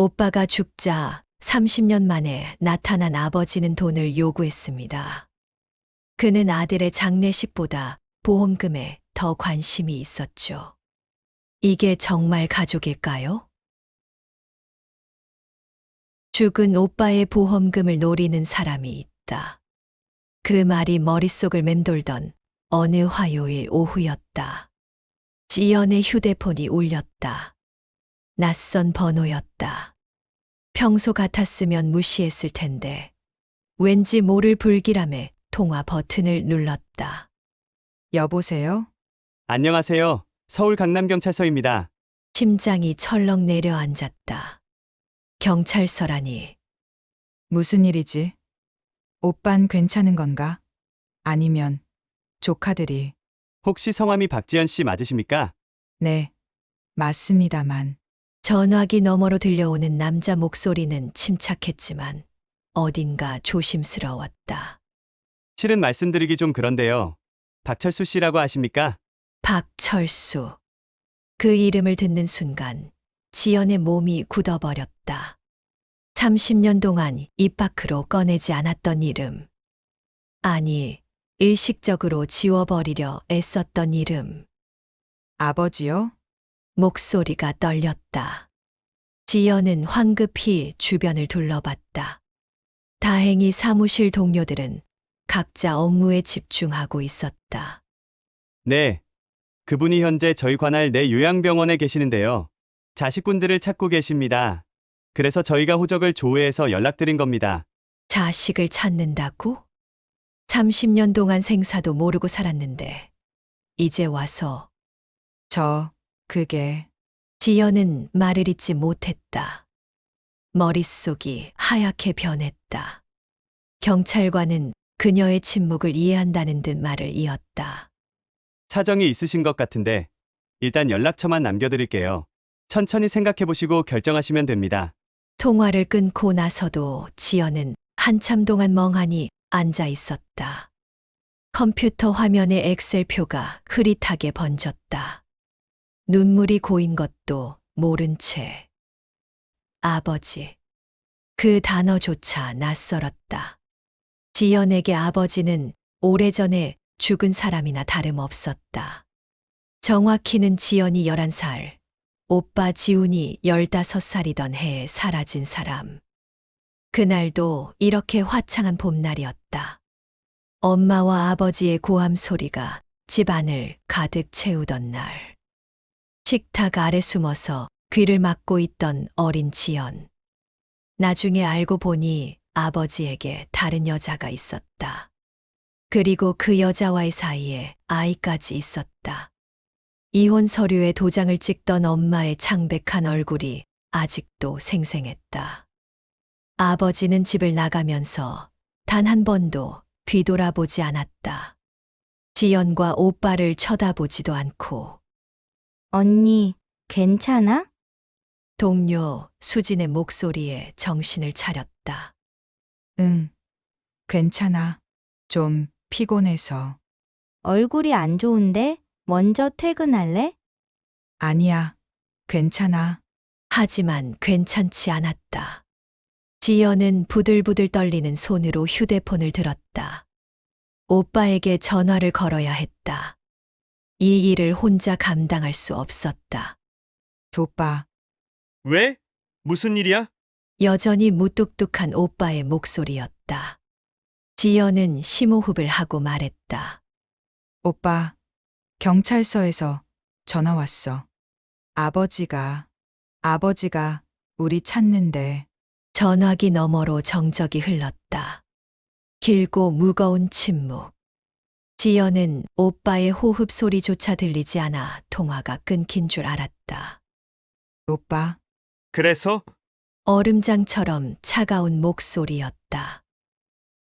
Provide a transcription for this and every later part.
오빠가 죽자 30년 만에 나타난 아버지는 돈을 요구했습니다. 그는 아들의 장례식보다 보험금에 더 관심이 있었죠. 이게 정말 가족일까요? 죽은 오빠의 보험금을 노리는 사람이 있다. 그 말이 머릿속을 맴돌던 어느 화요일 오후였다. 지연의 휴대폰이 울렸다. 낯선 번호였다. 평소 같았으면 무시했을 텐데 왠지 모를 불길함에 통화 버튼을 눌렀다. 여보세요? 안녕하세요. 서울 강남경찰서입니다. 심장이 철렁 내려앉았다. 경찰서라니. 무슨 일이지? 오빤 괜찮은 건가? 아니면 조카들이? 혹시 성함이 박지연 씨 맞으십니까? 네, 맞습니다만. 전화기 너머로 들려오는 남자 목소리는 침착했지만 어딘가 조심스러웠다. 실은 말씀드리기 좀 그런데요. 박철수 씨라고 아십니까? 박철수. 그 이름을 듣는 순간 지연의 몸이 굳어버렸다. 30년 동안 입 밖으로 꺼내지 않았던 이름. 아니, 의식적으로 지워버리려 애썼던 이름. 아버지요? 목소리가 떨렸다. 지연은 황급히 주변을 둘러봤다. 다행히 사무실 동료들은 각자 업무에 집중하고 있었다. 네. 그분이 현재 저희 관할 내 요양병원에 계시는데요. 자식분들을 찾고 계십니다. 그래서 저희가 호적을 조회해서 연락드린 겁니다. 자식을 찾는다고? 30년 동안 생사도 모르고 살았는데 이제 와서 그게 지연은 말을 잇지 못했다. 머릿속이 하얗게 변했다. 경찰관은 그녀의 침묵을 이해한다는 듯 말을 이었다. 사정이 있으신 것 같은데 일단 연락처만 남겨드릴게요. 천천히 생각해보시고 결정하시면 됩니다. 통화를 끊고 나서도 지연은 한참 동안 멍하니 앉아 있었다. 컴퓨터 화면에 엑셀표가 흐릿하게 번졌다. 눈물이 고인 것도 모른 채. 아버지. 그 단어조차 낯설었다. 지연에게 아버지는 오래전에 죽은 사람이나 다름없었다. 정확히는 지연이 11살, 오빠 지훈이 15살이던 해에 사라진 사람. 그날도 이렇게 화창한 봄날이었다. 엄마와 아버지의 고함 소리가 집안을 가득 채우던 날. 식탁 아래 숨어서 귀를 막고 있던 어린 지연. 나중에 알고 보니 아버지에게 다른 여자가 있었다. 그리고 그 여자와의 사이에 아이까지 있었다. 이혼 서류에 도장을 찍던 엄마의 창백한 얼굴이 아직도 생생했다. 아버지는 집을 나가면서 단 한 번도 뒤돌아보지 않았다. 지연과 오빠를 쳐다보지도 않고. 언니, 괜찮아? 동료 수진의 목소리에 정신을 차렸다. 응, 괜찮아. 좀 피곤해서. 얼굴이 안 좋은데 먼저 퇴근할래? 아니야, 괜찮아. 하지만 괜찮지 않았다. 지연은 부들부들 떨리는 손으로 휴대폰을 들었다. 오빠에게 전화를 걸어야 했다. 이 일을 혼자 감당할 수 없었다. 오빠, 왜? 무슨 일이야? 여전히 무뚝뚝한 오빠의 목소리였다. 지연은 심호흡을 하고 말했다. 오빠, 경찰서에서 전화 왔어. 아버지가 우리 찾는데. 전화기 너머로 정적이 흘렀다. 길고 무거운 침묵. 지연은 오빠의 호흡 소리조차 들리지 않아 통화가 끊긴 줄 알았다. 오빠, 그래서? 얼음장처럼 차가운 목소리였다.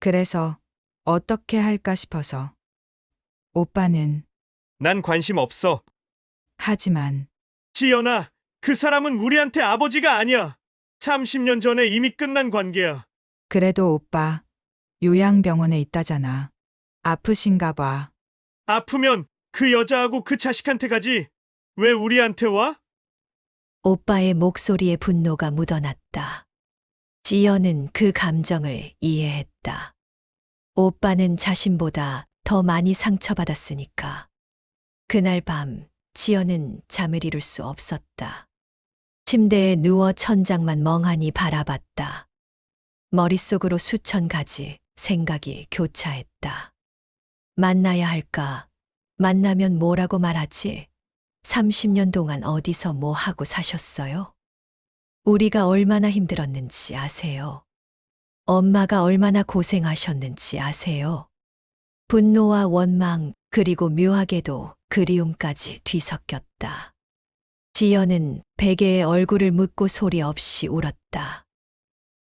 그래서 어떻게 할까 싶어서. 오빠는 난 관심 없어. 하지만 지연아, 그 사람은 우리한테 아버지가 아니야. 30년 전에 이미 끝난 관계야. 그래도 오빠 요양병원에 있다잖아. 아프신가 봐. 아프면 그 여자하고 그 자식한테 가지. 왜 우리한테 와? 오빠의 목소리에 분노가 묻어났다. 울었다. 지연은 그 감정을 이해했다. 오빠는 자신보다 더 많이 상처받았으니까. 그날 밤 지연은 잠을 이룰 수 없었다. 침대에 누워 천장만 멍하니 바라봤다. 머릿속으로 수천 가지 생각이 교차했다. 만나야 할까? 만나면 뭐라고 말하지? 30년 동안 어디서 뭐 하고 사셨어요? 우리가 얼마나 힘들었는지 아세요? 엄마가 얼마나 고생하셨는지 아세요? 분노와 원망, 그리고 묘하게도 그리움까지 뒤섞였다. 지연은 베개에 얼굴을 묻고 소리 없이 울었다.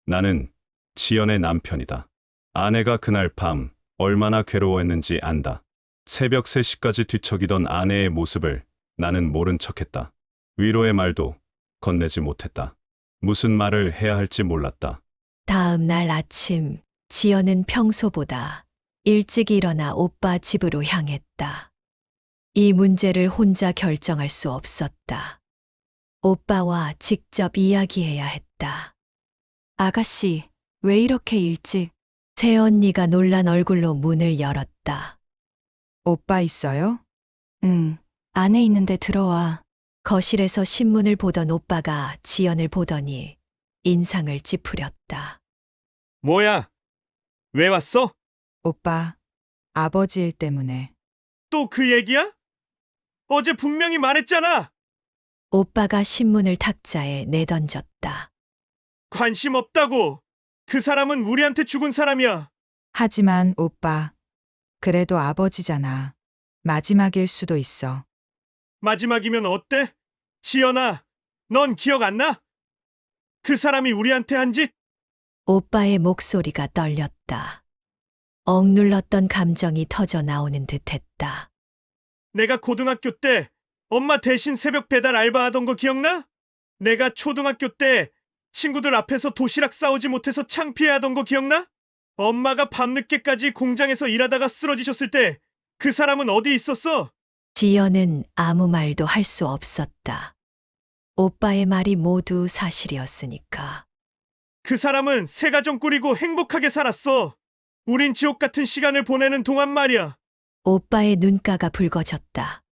나는 지연의 남편이다. 아내가 그날 밤 얼마나 괴로워했는지 안다. 새벽 3시까지 뒤척이던 아내의 모습을 나는 모른 척했다. 위로의 말도 건네지 못했다. 무슨 말을 해야 할지 몰랐다. 다음 날 아침, 지연은 평소보다 일찍 일어나 오빠 집으로 향했다. 이 문제를 혼자 결정할 수 없었다. 오빠와 직접 이야기해야 했다. 아가씨, 왜 이렇게 일찍? 새언니가 놀란 얼굴로 문을 열었다. 오빠 있어요? 응, 안에 있는데 들어와. 거실에서 신문을 보던 오빠가 지연을 보더니 인상을 찌푸렸다. 뭐야? 왜 왔어? 오빠, 아버지 일 때문에. 또 그 얘기야? 어제 분명히 말했잖아. 오빠가 신문을 탁자에 내던졌다. 관심 없다고. 그 사람은 우리한테 죽은 사람이야. 하지만 오빠, 그래도 아버지잖아. 마지막일 수도 있어. 마지막이면 어때? 지연아, 넌 기억 안 나? 그 사람이 우리한테 한 짓? 오빠의 목소리가 떨렸다. 억눌렀던 감정이 터져 나오는 듯했다. 내가 고등학교 때 엄마 대신 새벽 배달 알바하던 거 기억나? 내가 초등학교 때 친구들 앞에서 도시락 싸오지 못해서 창피해하던 거 기억나? 엄마가 밤늦게까지 공장에서 일하다가 쓰러지셨을 때 그 사람은 어디 있었어? 지연은 아무 말도 할 수 없었다. 오빠의 말이 모두 사실이었으니까. 그 사람은 새 가정 꾸리고 행복하게 살았어. 우린 지옥 같은 시간을 보내는 동안 말이야. 오빠의 눈가가 붉어졌다.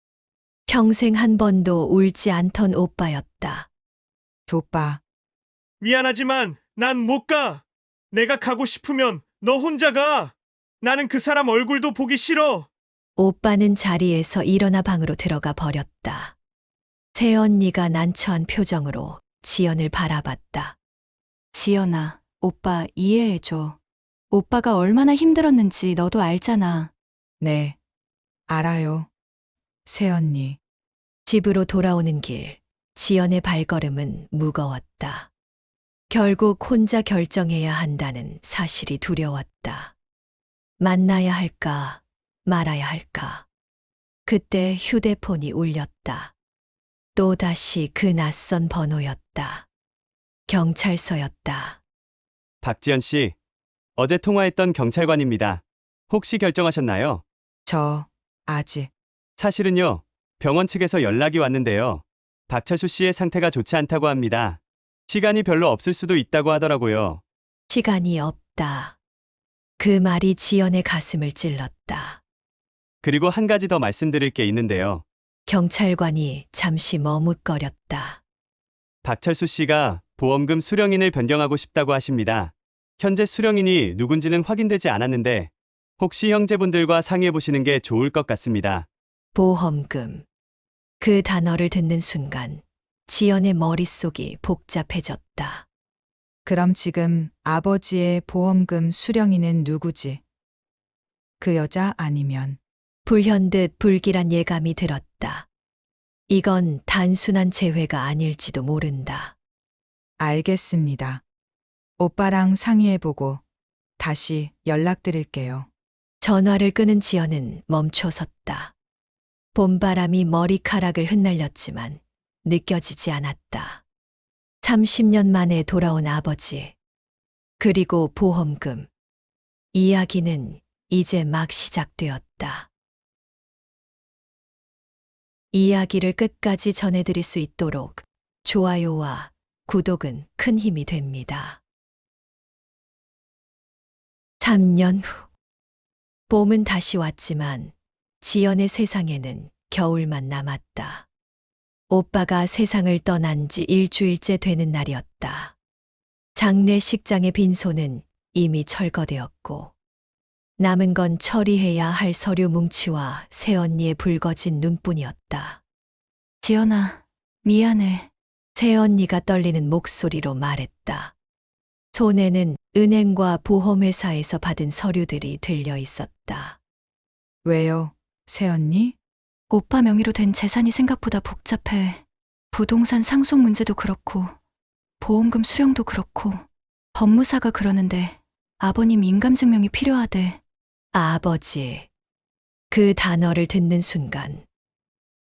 평생 한 번도 울지 않던 오빠였다. 오빠, 미안하지만 난 못 가. 내가 가고 싶으면 너 혼자 가. 나는 그 사람 얼굴도 보기 싫어. 오빠는 자리에서 일어나 방으로 들어가 버렸다. 새언니가 난처한 표정으로 지연을 바라봤다. 지연아, 오빠 이해해줘. 오빠가 얼마나 힘들었는지 너도 알잖아. 네, 알아요. 새언니. 집으로 돌아오는 길, 지연의 발걸음은 무거웠다. 결국 혼자 결정해야 한다는 사실이 두려웠다. 만나야 할까, 말아야 할까. 그때 휴대폰이 울렸다. 또다시 그 낯선 번호였다. 경찰서였다. 박지연 씨, 어제 통화했던 경찰관입니다. 혹시 결정하셨나요? 저, 아직. 사실은요, 병원 측에서 연락이 왔는데요. 박철수 씨의 상태가 좋지 않다고 합니다. 시간이 별로 없을 수도 있다고 하더라고요. 시간이 없다. 그 말이 지연의 가슴을 찔렀다. 그리고 한 가지 더 말씀드릴 게 있는데요. 경찰관이 잠시 머뭇거렸다. 박철수 씨가 보험금 수령인을 변경하고 싶다고 하십니다. 현재 수령인이 누군지는 확인되지 않았는데 혹시 형제분들과 상의해 보시는 게 좋을 것 같습니다. 보험금. 그 단어를 듣는 순간 지연의 머릿속이 복잡해졌다. 그럼 지금 아버지의 보험금 수령인은 누구지? 그 여자 아니면 불현듯 불길한 예감이 들었다. 이건 단순한 재회가 아닐지도 모른다. 알겠습니다. 오빠랑 상의해보고 다시 연락드릴게요. 전화를 끄는 지연은 멈춰섰다. 봄바람이 머리카락을 흩날렸지만 느껴지지 않았다. 30년 만에 돌아온 아버지. 그리고 보험금. 이야기는 이제 막 시작되었다. 이야기를 끝까지 전해드릴 수 있도록 좋아요와 구독은 큰 힘이 됩니다. 3년 후. 봄은 다시 왔지만 지연의 세상에는 겨울만 남았다. 오빠가 세상을 떠난 지 일주일째 되는 날이었다. 장례식장의 빈소는 이미 철거되었고 남은 건 처리해야 할 서류 뭉치와 새언니의 붉어진 눈뿐이었다. 지연아, 미안해. 새언니가 떨리는 목소리로 말했다. 손에는 은행과 보험회사에서 받은 서류들이 들려 있었다. 왜요, 새언니? 오빠 명의로 된 재산이 생각보다 복잡해. 부동산 상속 문제도 그렇고, 보험금 수령도 그렇고, 법무사가 그러는데 아버님 인감증명이 필요하대. 아버지. 그 단어를 듣는 순간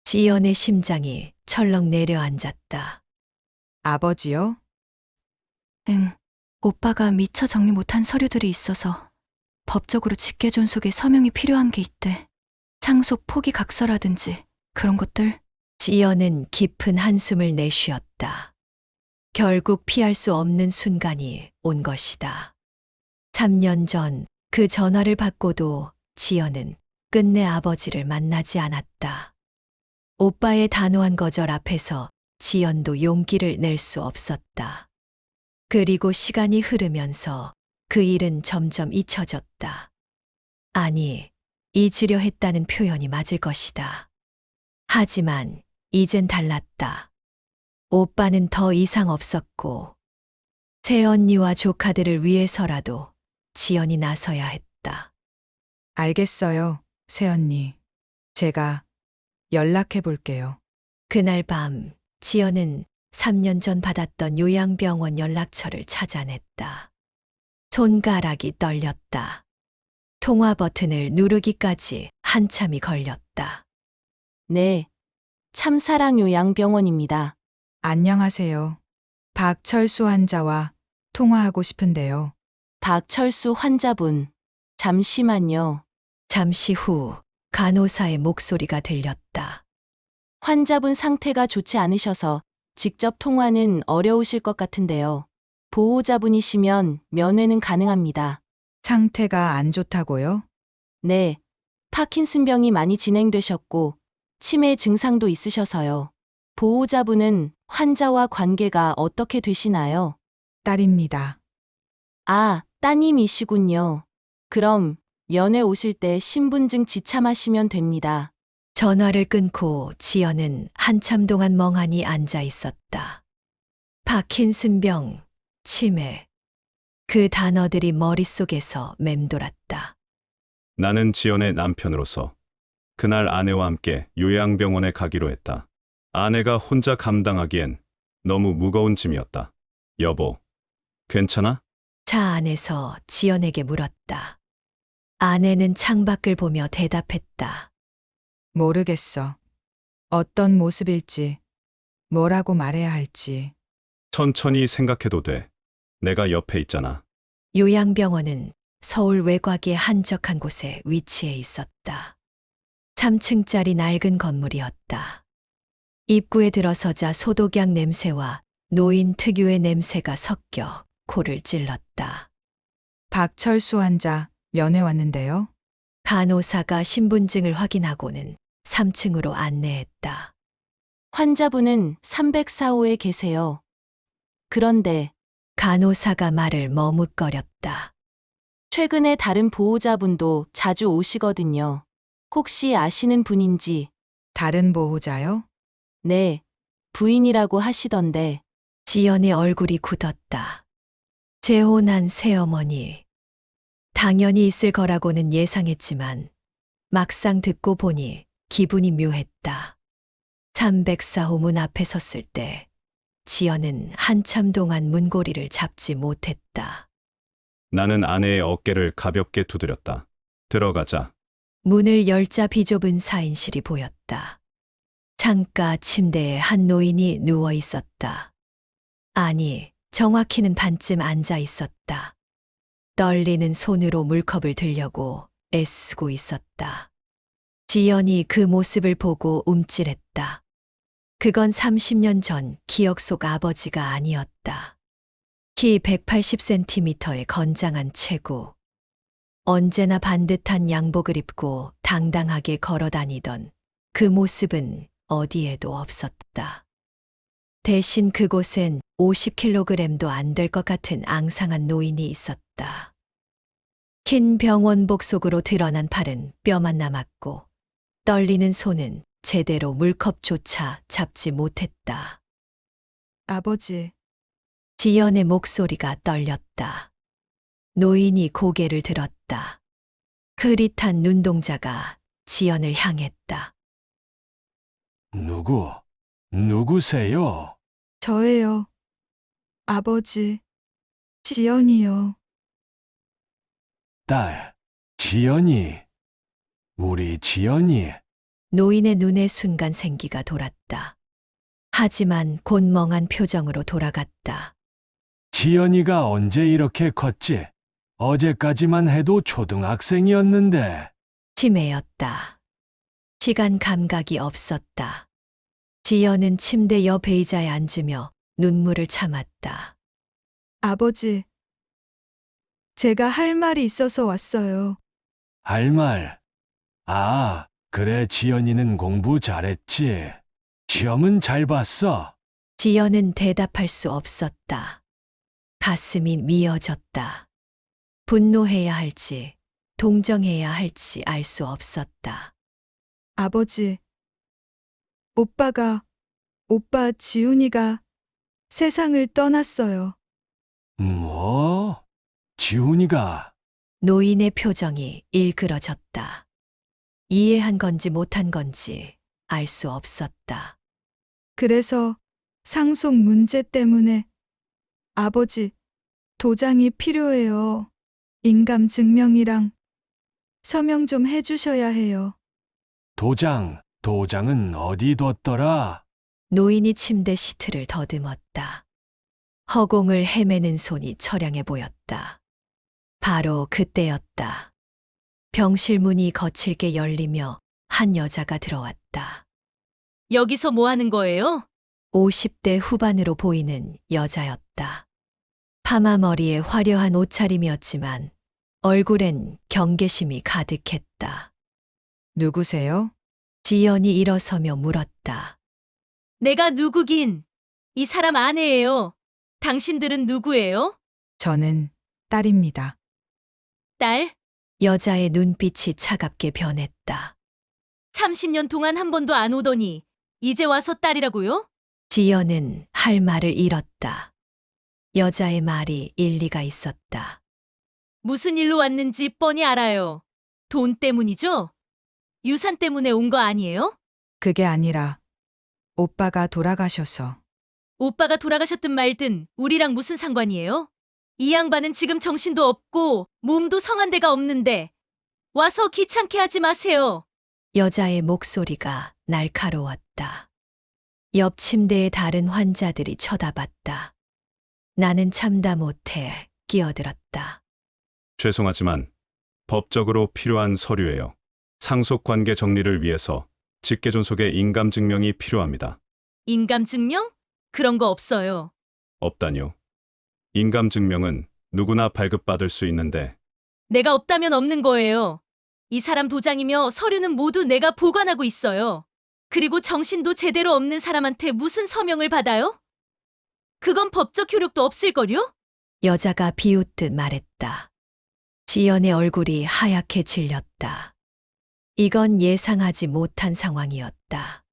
지연의 심장이 철렁 내려앉았다. 아버지요? 응, 오빠가 미처 정리 못한 서류들이 있어서 법적으로 직계존속에 서명이 필요한 게 있대. 상속 포기 각서라든지 그런 것들. 지연은 깊은 한숨을 내쉬었다. 결국 피할 수 없는 순간이 온 것이다. 3년 전 그 전화를 받고도 지연은 끝내 아버지를 만나지 않았다. 오빠의 단호한 거절 앞에서 지연도 용기를 낼 수 없었다. 그리고 시간이 흐르면서 그 일은 점점 잊혀졌다. 아니, 잊으려 했다는 표현이 맞을 것이다. 하지만 이젠 달랐다. 오빠는 더 이상 없었고 새언니와 조카들을 위해서라도 지연이 나서야 했다. 알겠어요, 새언니. 제가 연락해 볼게요. 그날 밤 지연은 3년 전 받았던 요양병원 연락처를 찾아냈다. 손가락이 떨렸다. 통화 버튼을 누르기까지 한참이 걸렸다. 네, 참사랑 요양병원입니다. 안녕하세요. 박철수 환자와 통화하고 싶은데요. 박철수 환자분, 잠시만요. 잠시 후 간호사의 목소리가 들렸다. 환자분 상태가 좋지 않으셔서 직접 통화는 어려우실 것 같은데요. 보호자분이시면 면회는 가능합니다. 상태가 안 좋다고요? 네, 파킨슨병이 많이 진행되셨고 치매 증상도 있으셔서요. 보호자분은 환자와 관계가 어떻게 되시나요? 딸입니다. 아, 따님이시군요. 그럼 면회 오실 때 신분증 지참하시면 됩니다. 전화를 끊고 지연은 한참 동안 멍하니 앉아 있었다. 파킨슨병, 치매. 그 단어들이 머릿속에서 맴돌았다. 나는 지연의 남편으로서 그날 아내와 함께 요양병원에 가기로 했다. 아내가 혼자 감당하기엔 너무 무거운 짐이었다. 여보, 괜찮아? 차 안에서 지연에게 물었다. 아내는 창밖을 보며 대답했다. 모르겠어. 어떤 모습일지, 뭐라고 말해야 할지. 천천히 생각해도 돼. 내가 옆에 있잖아. 요양병원은 서울 외곽의 한적한 곳에 위치해 있었다. 3층짜리 낡은 건물이었다. 입구에 들어서자 소독약 냄새와 노인 특유의 냄새가 섞여 코를 찔렀다. 박철수 환자 면회 왔는데요. 간호사가 신분증을 확인하고는 3층으로 안내했다. 환자분은 304호에 계세요. 그런데 간호사가 말을 머뭇거렸다. 최근에 다른 보호자분도 자주 오시거든요. 혹시 아시는 분인지? 다른 보호자요? 네, 부인이라고 하시던데. 지연의 얼굴이 굳었다. 재혼한 새어머니. 당연히 있을 거라고는 예상했지만 막상 듣고 보니 기분이 묘했다. 304호 문 앞에 섰을 때 지연은 한참 동안 문고리를 잡지 못했다. 나는 아내의 어깨를 가볍게 두드렸다. 들어가자. 문을 열자 비좁은 4인실이 보였다. 창가 침대에 한 노인이 누워 있었다. 아니, 정확히는 반쯤 앉아 있었다. 떨리는 손으로 물컵을 들려고 애쓰고 있었다. 지연이 그 모습을 보고 움찔했다. 그건 30년 전 기억 속 아버지가 아니었다. 키 180cm의 건장한 체구. 언제나 반듯한 양복을 입고 당당하게 걸어 다니던 그 모습은 어디에도 없었다. 대신 그곳엔 50kg도 안 될 것 같은 앙상한 노인이 있었다. 흰 병원복 속으로 드러난 팔은 뼈만 남았고 떨리는 손은 제대로 물컵조차 잡지 못했다. 아버지, 지연의 목소리가 떨렸다. 노인이 고개를 들었다. 흐릿한 눈동자가 지연을 향했다. 누구세요? 저예요. 아버지, 지연이요. 딸, 지연이. 우리 지연이. 노인의 눈에 순간 생기가 돌았다. 하지만 곧 멍한 표정으로 돌아갔다. 지연이가 언제 이렇게 컸지? 어제까지만 해도 초등학생이었는데. 치매였다. 시간 감각이 없었다. 지연은 침대 옆 의자에 앉으며 눈물을 참았다. 아버지, 제가 할 말이 있어서 왔어요. 할 말. 아, 그래, 지연이는 공부 잘했지. 시험은 잘 봤어. 지연은 대답할 수 없었다. 가슴이 미어졌다. 분노해야 할지, 동정해야 할지 알 수 없었다. 아버지, 오빠 지훈이가 세상을 떠났어요. 뭐? 지훈이가. 노인의 표정이 일그러졌다. 이해한 건지 못한 건지 알 수 없었다. 그래서 상속 문제 때문에 아버지, 도장이 필요해요. 인감 증명이랑 서명 좀 해주셔야 해요. 도장은 어디 뒀더라? 노인이 침대 시트를 더듬었다. 허공을 헤매는 손이 처량해 보였다. 바로 그때였다. 병실 문이 거칠게 열리며 한 여자가 들어왔다. 여기서 뭐 하는 거예요? 50대 후반으로 보이는 여자였다. 파마 머리에 화려한 옷차림이었지만 얼굴엔 경계심이 가득했다. 누구세요? 지연이 일어서며 물었다. 내가 누구긴. 이 사람 아내예요. 당신들은 누구예요? 저는 딸입니다. 딸? 여자의 눈빛이 차갑게 변했다. 30년 동안 한 번도 안 오더니 이제 와서 딸이라고요? 지연은 할 말을 잃었다. 여자의 말이 일리가 있었다. 무슨 일로 왔는지 뻔히 알아요. 돈 때문이죠? 유산 때문에 온 거 아니에요? 그게 아니라 오빠가 돌아가셔서. 오빠가 돌아가셨든 말든 우리랑 무슨 상관이에요? 이 양반은 지금 정신도 없고 몸도 성한 데가 없는데 와서 귀찮게 하지 마세요. 여자의 목소리가 날카로웠다. 옆 침대의 다른 환자들이 쳐다봤다. 나는 참다 못해 끼어들었다. 죄송하지만 법적으로 필요한 서류예요. 상속 관계 정리를 위해서 직계존속의 인감 증명이 필요합니다. 인감 증명? 그런 거 없어요. 없다뇨. 인감 증명은 누구나 발급받을 수 있는데 내가 없다면 없는 거예요. 이 사람 도장이며 서류는 모두 내가 보관하고 있어요. 그리고 정신도 제대로 없는 사람한테 무슨 서명을 받아요? 그건 법적 효력도 없을걸요? 여자가 비웃듯 말했다. 지연의 얼굴이 하얗게 질렸다. 이건 예상하지 못한 상황이었다.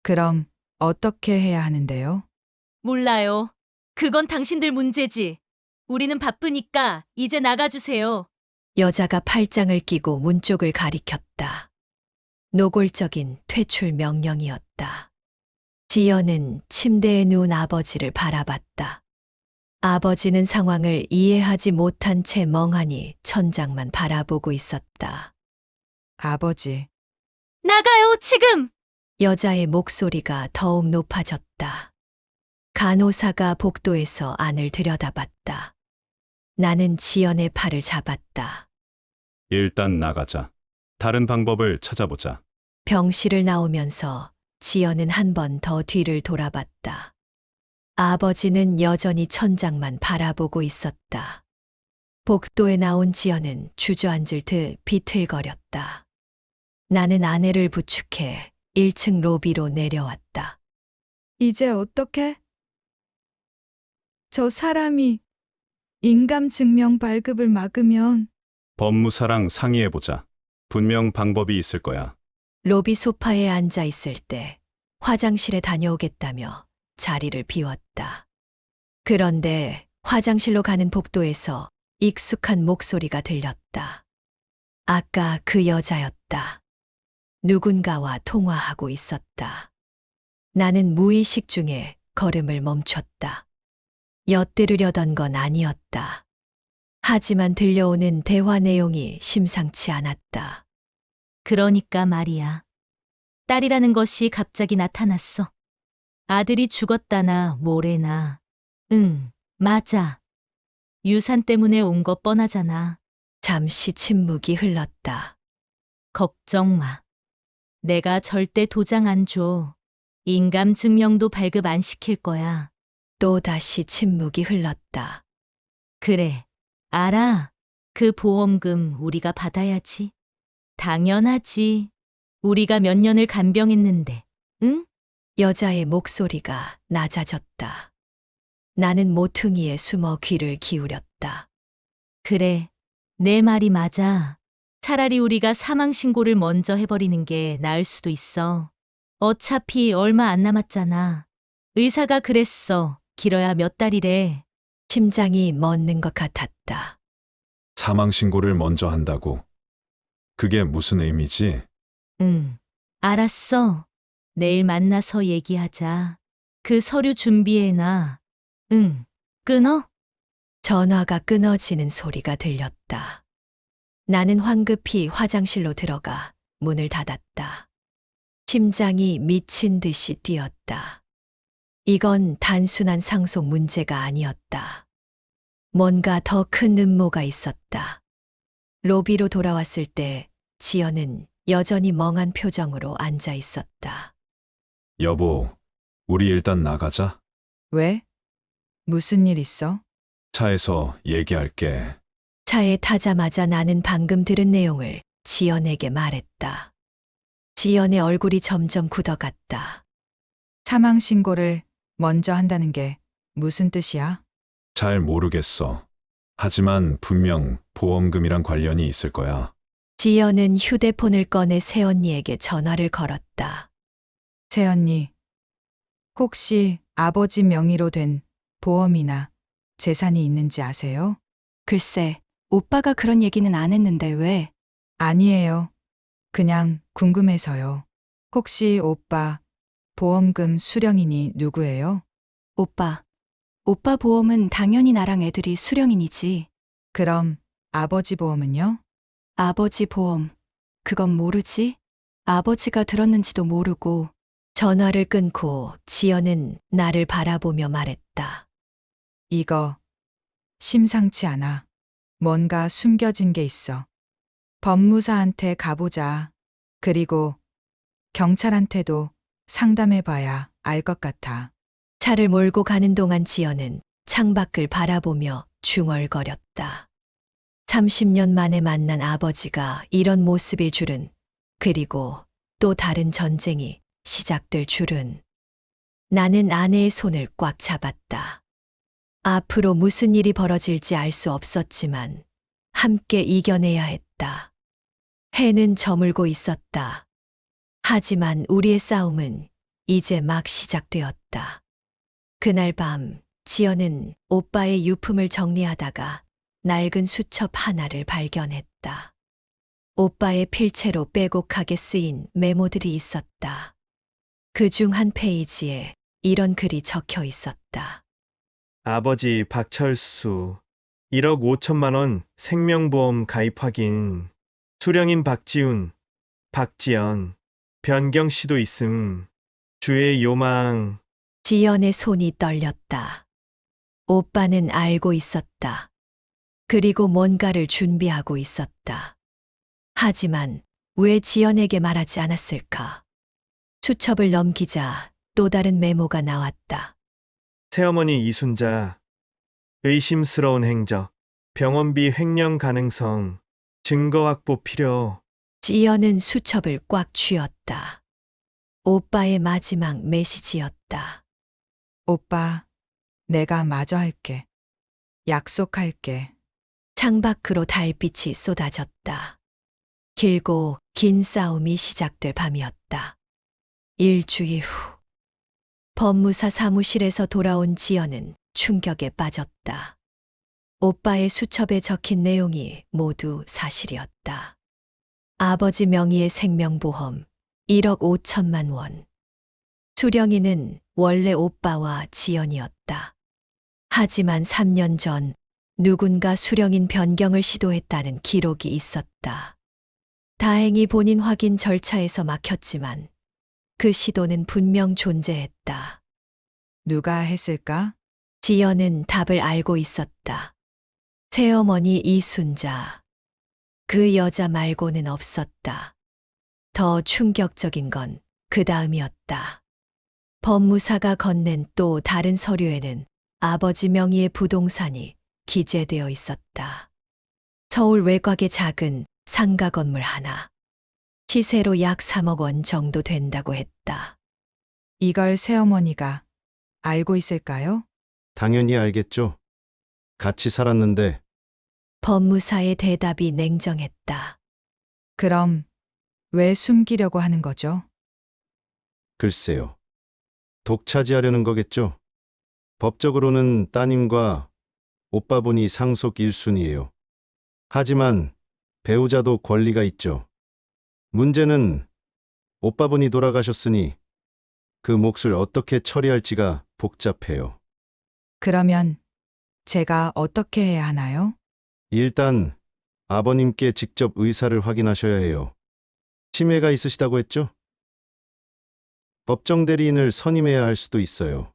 그럼 어떻게 해야 하는데요? 몰라요. 그건 당신들 문제지. 우리는 바쁘니까 이제 나가주세요. 여자가 팔짱을 끼고 문 쪽을 가리켰다. 노골적인 퇴출 명령이었다. 지연은 침대에 누운 아버지를 바라봤다. 아버지는 상황을 이해하지 못한 채 멍하니 천장만 바라보고 있었다. 아버지, 나가요, 지금! 여자의 목소리가 더욱 높아졌다. 간호사가 복도에서 안을 들여다봤다. 나는 지연의 팔을 잡았다. 일단 나가자. 다른 방법을 찾아보자. 병실을 나오면서 지연은 한 번 더 뒤를 돌아봤다. 아버지는 여전히 천장만 바라보고 있었다. 복도에 나온 지연은 주저앉을 듯 비틀거렸다. 나는 아내를 부축해 1층 로비로 내려왔다. 이제 어떻게? 저 사람이 인감증명 발급을 막으면 법무사랑 상의해보자. 분명 방법이 있을 거야. 로비 소파에 앉아 있을 때 화장실에 다녀오겠다며 자리를 비웠다. 그런데 화장실로 가는 복도에서 익숙한 목소리가 들렸다. 아까 그 여자였다. 누군가와 통화하고 있었다. 나는 무의식 중에 걸음을 멈췄다. 엿들으려던 건 아니었다. 하지만 들려오는 대화 내용이 심상치 않았다. 그러니까 말이야. 딸이라는 것이 갑자기 나타났어. 아들이 죽었다나 뭐래나. 응, 맞아. 유산 때문에 온 거 뻔하잖아. 잠시 침묵이 흘렀다. 걱정 마. 내가 절대 도장 안 줘. 인감 증명도 발급 안 시킬 거야. 또 다시 침묵이 흘렀다. 그래, 알아. 그 보험금 우리가 받아야지. 당연하지. 우리가 몇 년을 간병했는데, 응? 여자의 목소리가 낮아졌다. 나는 모퉁이에 숨어 귀를 기울였다. 그래, 내 말이 맞아. 차라리 우리가 사망신고를 먼저 해버리는 게 나을 수도 있어. 어차피 얼마 안 남았잖아. 의사가 그랬어. 길어야 몇 달이래. 심장이 멎는 것 같았다. 사망신고를 먼저 한다고. 그게 무슨 의미지? 응, 알았어. 내일 만나서 얘기하자. 그 서류 준비해놔. 응, 끊어? 전화가 끊어지는 소리가 들렸다. 나는 황급히 화장실로 들어가 문을 닫았다. 심장이 미친 듯이 뛰었다. 이건 단순한 상속 문제가 아니었다. 뭔가 더 큰 음모가 있었다. 로비로 돌아왔을 때 지연은 여전히 멍한 표정으로 앉아 있었다. 여보, 우리 일단 나가자. 왜? 무슨 일 있어? 차에서 얘기할게. 차에 타자마자 나는 방금 들은 내용을 지연에게 말했다. 지연의 얼굴이 점점 굳어갔다. 사망 신고를 먼저 한다는 게 무슨 뜻이야? 잘 모르겠어. 하지만 분명 보험금이랑 관련이 있을 거야. 지연은 휴대폰을 꺼내 새언니에게 전화를 걸었다. 새언니, 혹시 아버지 명의로 된 보험이나 재산이 있는지 아세요? 글쎄, 오빠가 그런 얘기는 안 했는데 왜? 아니에요. 그냥 궁금해서요. 혹시 오빠 보험금 수령인이 누구예요? 오빠. 오빠 보험은 당연히 나랑 애들이 수령인이지. 그럼 아버지 보험은요? 아버지 보험. 그건 모르지? 아버지가 들었는지도 모르고. 전화를 끊고 지연은 나를 바라보며 말했다. 이거 심상치 않아. 뭔가 숨겨진 게 있어. 법무사한테 가보자. 그리고 경찰한테도 상담해봐야 알 것 같아. 차를 몰고 가는 동안 지연은 창밖을 바라보며 중얼거렸다. 30년 만에 만난 아버지가 이런 모습일 줄은, 그리고 또 다른 전쟁이 시작될 줄은. 나는 아내의 손을 꽉 잡았다. 앞으로 무슨 일이 벌어질지 알 수 없었지만 함께 이겨내야 했다. 해는 저물고 있었다. 하지만 우리의 싸움은 이제 막 시작되었다. 그날 밤 지연은 오빠의 유품을 정리하다가 낡은 수첩 하나를 발견했다. 오빠의 필체로 빼곡하게 쓰인 메모들이 있었다. 그중 한 페이지에 이런 글이 적혀 있었다. 아버지 박철수 1억 5천만 원 생명보험 가입 확인. 수령인 박지훈, 박지연, 변경 씨도 있음. 주의 요망. 지연의 손이 떨렸다. 오빠는 알고 있었다. 그리고 뭔가를 준비하고 있었다. 하지만 왜 지연에게 말하지 않았을까? 수첩을 넘기자 또 다른 메모가 나왔다. 새어머니 이순자, 의심스러운 행적, 병원비 횡령 가능성, 증거 확보 필요. 지연은 수첩을 꽉 쥐었다. 오빠의 마지막 메시지였다. 오빠, 내가 마저 할게. 약속할게. 창밖으로 달빛이 쏟아졌다. 길고 긴 싸움이 시작될 밤이었다. 일주일 후 법무사 사무실에서 돌아온 지연은 충격에 빠졌다. 오빠의 수첩에 적힌 내용이 모두 사실이었다. 아버지 명의의 생명보험 1억 5천만 원. 수령이는 원래 오빠와 지연이었다. 하지만 3년 전 누군가 수령인 변경을 시도했다는 기록이 있었다. 다행히 본인 확인 절차에서 막혔지만 그 시도는 분명 존재했다. 누가 했을까? 지연은 답을 알고 있었다. 새어머니 이순자. 그 여자 말고는 없었다. 더 충격적인 건 그 다음이었다. 법무사가 건넨 또 다른 서류에는 아버지 명의의 부동산이 기재되어 있었다. 서울 외곽의 작은 상가 건물 하나. 시세로 약 3억 원 정도 된다고 했다. 이걸 새어머니가 알고 있을까요? 당연히 알겠죠. 같이 살았는데 법무사의 대답이 냉정했다. 그럼 왜 숨기려고 하는 거죠? 글쎄요. 독차지하려는 거겠죠. 법적으로는 따님과 오빠분이 상속 1순위예요. 하지만 배우자도 권리가 있죠. 문제는 오빠분이 돌아가셨으니 그 몫을 어떻게 처리할지가 복잡해요. 그러면 제가 어떻게 해야 하나요? 일단 아버님께 직접 의사를 확인하셔야 해요. 치매가 있으시다고 했죠? 법정 대리인을 선임해야 할 수도 있어요.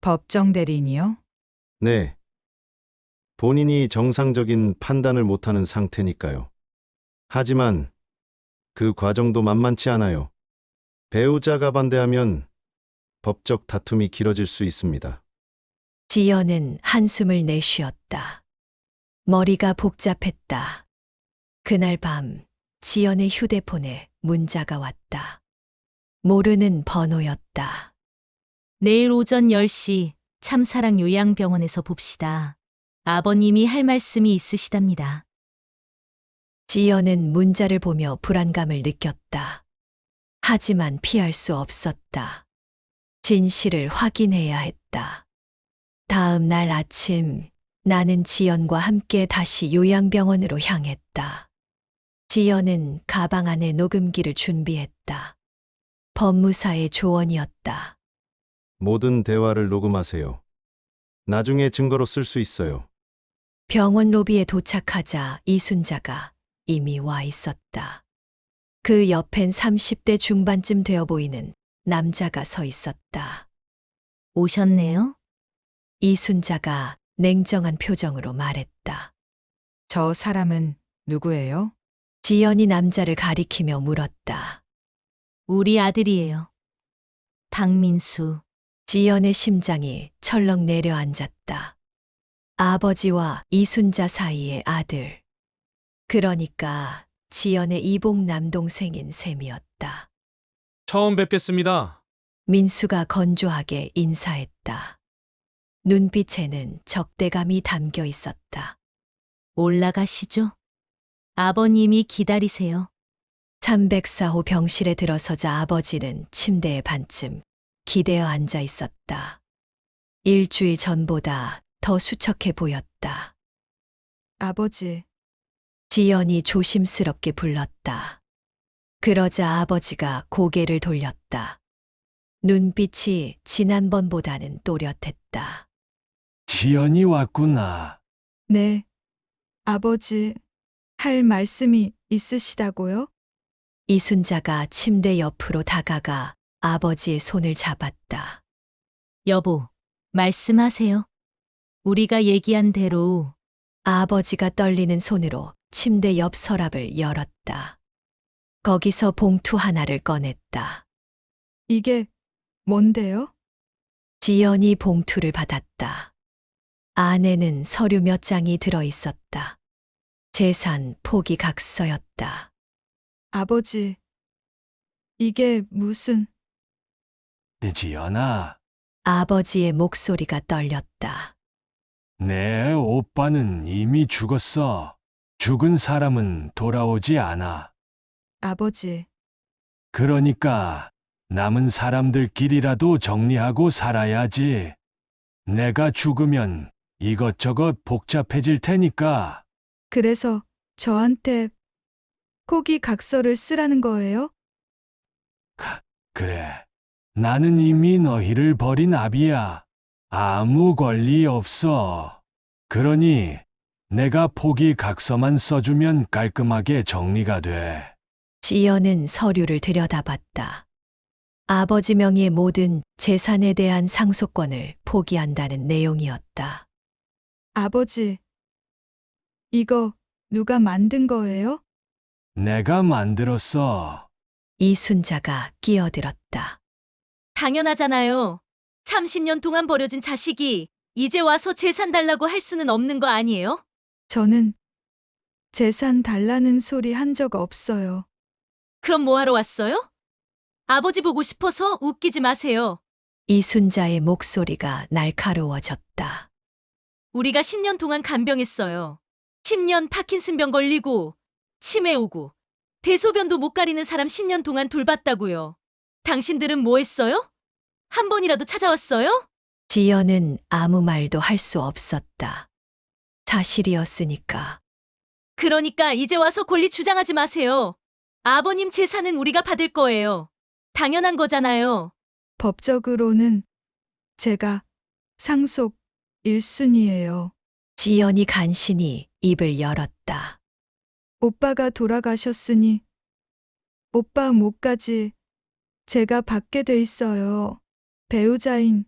법정 대리인이요? 네. 본인이 정상적인 판단을 못하는 상태니까요. 하지만 그 과정도 만만치 않아요. 배우자가 반대하면 법적 다툼이 길어질 수 있습니다. 지연은 한숨을 내쉬었다. 머리가 복잡했다. 그날 밤 지연의 휴대폰에 문자가 왔다. 모르는 번호였다. 내일 오전 10시 참사랑 요양병원에서 봅시다. 아버님이 할 말씀이 있으시답니다. 지연은 문자를 보며 불안감을 느꼈다. 하지만 피할 수 없었다. 진실을 확인해야 했다. 다음 날 아침 나는 지연과 함께 다시 요양병원으로 향했다. 지연은 가방 안에 녹음기를 준비했다. 법무사의 조언이었다. 모든 대화를 녹음하세요. 나중에 증거로 쓸 수 있어요. 병원 로비에 도착하자 이순자가 이미 와 있었다. 그 옆엔 30대 중반쯤 되어 보이는 남자가 서 있었다. 오셨네요? 이순자가 냉정한 표정으로 말했다. 저 사람은 누구예요? 지연이 남자를 가리키며 물었다. 우리 아들이에요. 박민수. 지연의 심장이 철렁 내려앉았다. 아버지와 이순자 사이의 아들. 그러니까 지연의 이복 남동생인 셈이었다. 처음 뵙겠습니다. 민수가 건조하게 인사했다. 눈빛에는 적대감이 담겨 있었다. 올라가시죠. 아버님이 기다리세요. 304호 병실에 들어서자 아버지는 침대에 반쯤 기대어 앉아 있었다. 일주일 전보다 더 수척해 보였다. 아버지, 지연이 조심스럽게 불렀다. 그러자 아버지가 고개를 돌렸다. 눈빛이 지난번보다는 또렷했다. 지연이 왔구나. 네. 아버지, 할 말씀이 있으시다고요? 이순자가 침대 옆으로 다가가 아버지의 손을 잡았다. 여보, 말씀하세요. 우리가 얘기한 대로 아버지가 떨리는 손으로 침대 옆 서랍을 열었다. 거기서 봉투 하나를 꺼냈다. 이게 뭔데요? 지연이 봉투를 받았다. 안에는 서류 몇 장이 들어 있었다. 재산 포기 각서였다. 아버지, 이게 무슨... 지연아, 아버지의 목소리가 떨렸다. 내 오빠는 이미 죽었어. 죽은 사람은 돌아오지 않아. 아버지, 그러니까 남은 사람들끼리라도 정리하고 살아야지. 내가 죽으면 이것저것 복잡해질 테니까. 그래서 저한테 포기 각서를 쓰라는 거예요? 그래. 나는 이미 너희를 버린 아비야. 아무 권리 없어. 그러니 내가 포기 각서만 써주면 깔끔하게 정리가 돼. 지연은 서류를 들여다봤다. 아버지 명의의 모든 재산에 대한 상속권을 포기한다는 내용이었다. 아버지, 이거 누가 만든 거예요? 내가 만들었어. 이순자가 끼어들었다. 당연하잖아요. 30년 동안 버려진 자식이 이제 와서 재산 달라고 할 수는 없는 거 아니에요? 저는 재산 달라는 소리 한 적 없어요. 그럼 뭐하러 왔어요? 아버지 보고 싶어서 웃기지 마세요. 이순자의 목소리가 날카로워졌다. 우리가 10년 동안 간병했어요. 10년 파킨슨병 걸리고 치매 오고 대소변도 못 가리는 사람 10년 동안 돌봤다고요. 당신들은 뭐 했어요? 한 번이라도 찾아왔어요? 지연은 아무 말도 할 수 없었다. 사실이었으니까. 그러니까 이제 와서 권리 주장하지 마세요. 아버님 재산은 우리가 받을 거예요. 당연한 거잖아요. 법적으로는 제가 상속 1순위예요. 지연이 간신히 입을 열었다. 오빠가 돌아가셨으니 오빠 몫까지 제가 받게 돼 있어요. 배우자인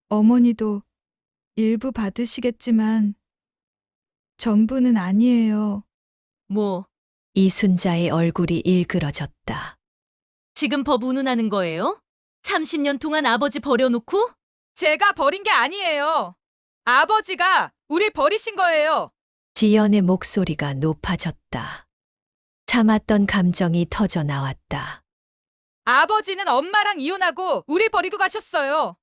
어머니도 일부 받으시겠지만 전부는 아니에요. 뭐, 이순자의 얼굴이 일그러졌다. 지금 법 운운하는 거예요? 30년 동안 아버지 버려놓고? 제가 버린 게 아니에요. 아버지가 우리 버리신 거예요. 지연의 목소리가 높아졌다. 참았던 감정이 터져 나왔다. 아버지는 엄마랑 이혼하고 우리 버리고 가셨어요.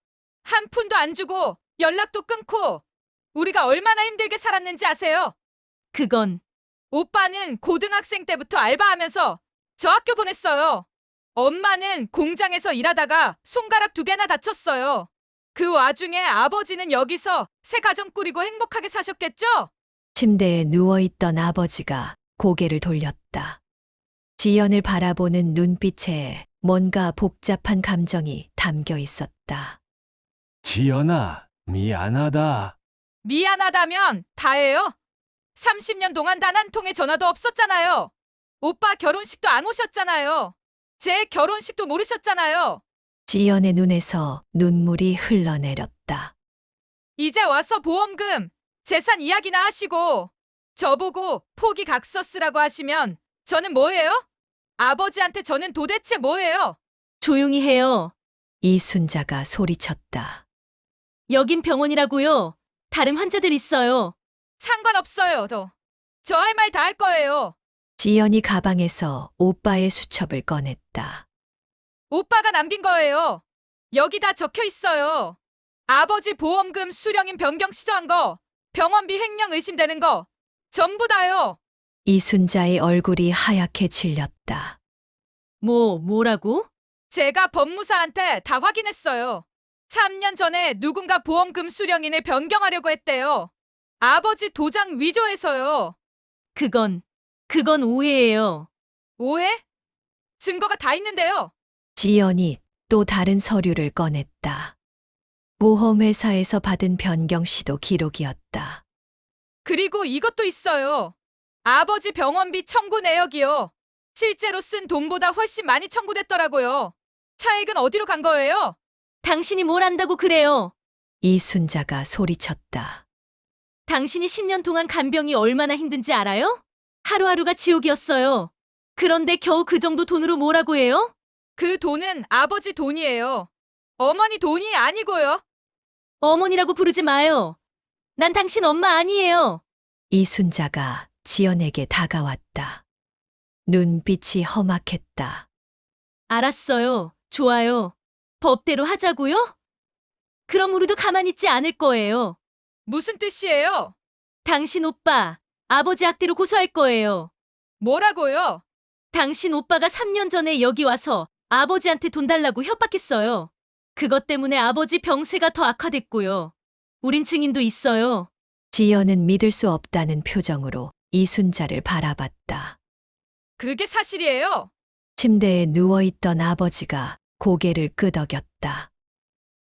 한 푼도 안 주고 연락도 끊고 우리가 얼마나 힘들게 살았는지 아세요? 그건 오빠는 고등학생 때부터 알바하면서 저 학교 보냈어요. 엄마는 공장에서 일하다가 손가락 2개나 다쳤어요. 그 와중에 아버지는 여기서 새 가정 꾸리고 행복하게 사셨겠죠? 침대에 누워있던 아버지가 고개를 돌렸다. 지연을 바라보는 눈빛에 뭔가 복잡한 감정이 담겨 있었다. 지연아, 미안하다. 미안하다면 다예요. 30년 동안 단 한 통의 전화도 없었잖아요. 오빠 결혼식도 안 오셨잖아요. 제 결혼식도 모르셨잖아요. 지연의 눈에서 눈물이 흘러내렸다. 이제 와서 보험금, 재산 이야기나 하시고 저보고 포기 각서 쓰라고 하시면 저는 뭐예요? 아버지한테 저는 도대체 뭐예요? 조용히 해요. 이순자가 소리쳤다. 여긴 병원이라고요. 다른 환자들 있어요. 상관없어요, 저 할 말 다 할 거예요. 지연이 가방에서 오빠의 수첩을 꺼냈다. 오빠가 남긴 거예요. 여기 다 적혀 있어요. 아버지 보험금 수령인 변경 시도한 거, 병원비 횡령 의심되는 거, 전부 다요. 이순자의 얼굴이 하얗게 질렸다. 뭐라고? 제가 법무사한테 다 확인했어요. 3년 전에 누군가 보험금 수령인을 변경하려고 했대요. 아버지 도장 위조해서요. 그건 오해예요. 오해? 증거가 다 있는데요. 지연이 또 다른 서류를 꺼냈다. 보험회사에서 받은 변경 시도 기록이었다. 그리고 이것도 있어요. 아버지 병원비 청구 내역이요. 실제로 쓴 돈보다 훨씬 많이 청구됐더라고요. 차액은 어디로 간 거예요? 당신이 뭘 안다고 그래요? 이순자가 소리쳤다. 당신이 10년 동안 간병이 얼마나 힘든지 알아요? 하루하루가 지옥이었어요. 그런데 겨우 그 정도 돈으로 뭐라고 해요? 그 돈은 아버지 돈이에요. 어머니 돈이 아니고요. 어머니라고 부르지 마요. 난 당신 엄마 아니에요. 이순자가 지연에게 다가왔다. 눈빛이 험악했다. 알았어요. 좋아요. 법대로 하자고요? 그럼 우리도 가만히 있지 않을 거예요. 무슨 뜻이에요? 당신 오빠, 아버지 학대로 고소할 거예요. 뭐라고요? 당신 오빠가 3년 전에 여기 와서 아버지한테 돈 달라고 협박했어요. 그것 때문에 아버지 병세가 더 악화됐고요. 우린 증인도 있어요. 지연은 믿을 수 없다는 표정으로 이순자를 바라봤다. 그게 사실이에요. 침대에 누워있던 아버지가 고개를 끄덕였다.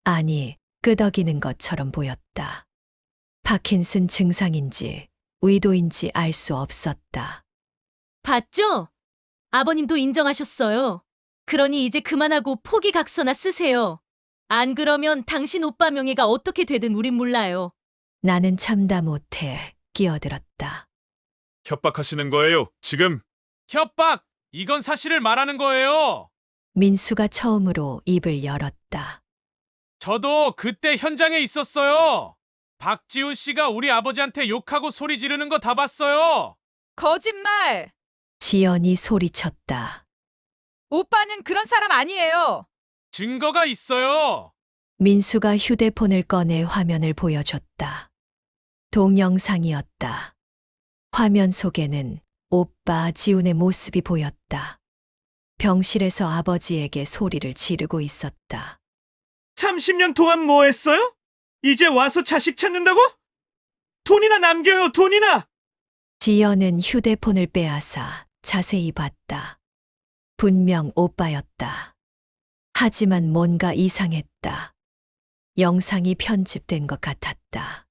아니, 끄덕이는 것처럼 보였다. 파킨슨 증상인지 의도인지 알 수 없었다. 봤죠? 아버님도 인정하셨어요. 그러니 이제 그만하고 포기각서나 쓰세요. 안 그러면 당신 오빠 명예가 어떻게 되든 우린 몰라요. 나는 참다 못해 끼어들었다. 협박하시는 거예요, 지금? 협박! 이건 사실을 말하는 거예요. 민수가 처음으로 입을 열었다. 저도 그때 현장에 있었어요. 박지훈 씨가 우리 아버지한테 욕하고 소리 지르는 거 다 봤어요. 거짓말! 지연이 소리쳤다. 오빠는 그런 사람 아니에요. 증거가 있어요. 민수가 휴대폰을 꺼내 화면을 보여줬다. 동영상이었다. 화면 속에는 오빠 지훈의 모습이 보였다. 병실에서 아버지에게 소리를 지르고 있었다. 30년 동안 뭐 했어요? 이제 와서 자식 찾는다고? 돈이나 남겨요, 돈이나! 지연은 휴대폰을 빼앗아 자세히 봤다. 분명 오빠였다. 하지만 뭔가 이상했다. 영상이 편집된 것 같았다.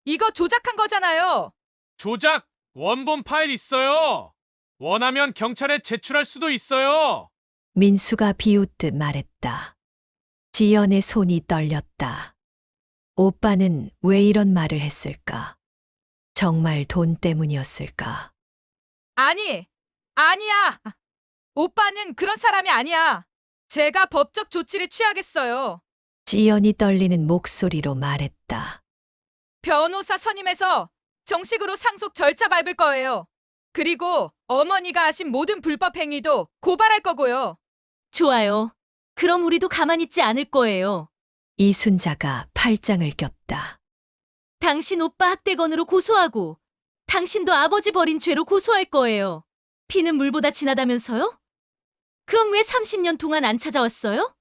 이거 조작한 거잖아요. 조작! 원본 파일 있어요. 원하면 경찰에 제출할 수도 있어요. 민수가 비웃듯 말했다. 지연의 손이 떨렸다. 오빠는 왜 이런 말을 했을까? 정말 돈 때문이었을까? 아니야. 오빠는 그런 사람이 아니야. 제가 법적 조치를 취하겠어요. 지연이 떨리는 목소리로 말했다. 변호사 선임해서 정식으로 상속 절차 밟을 거예요. 그리고 어머니가 하신 모든 불법 행위도 고발할 거고요. 좋아요. 그럼 우리도 가만히 있지 않을 거예요. 이순자가 팔짱을 꼈다. 당신 오빠 학대건으로 고소하고 당신도 아버지 버린 죄로 고소할 거예요. 피는 물보다 진하다면서요? 그럼 왜 30년 동안 안 찾아왔어요?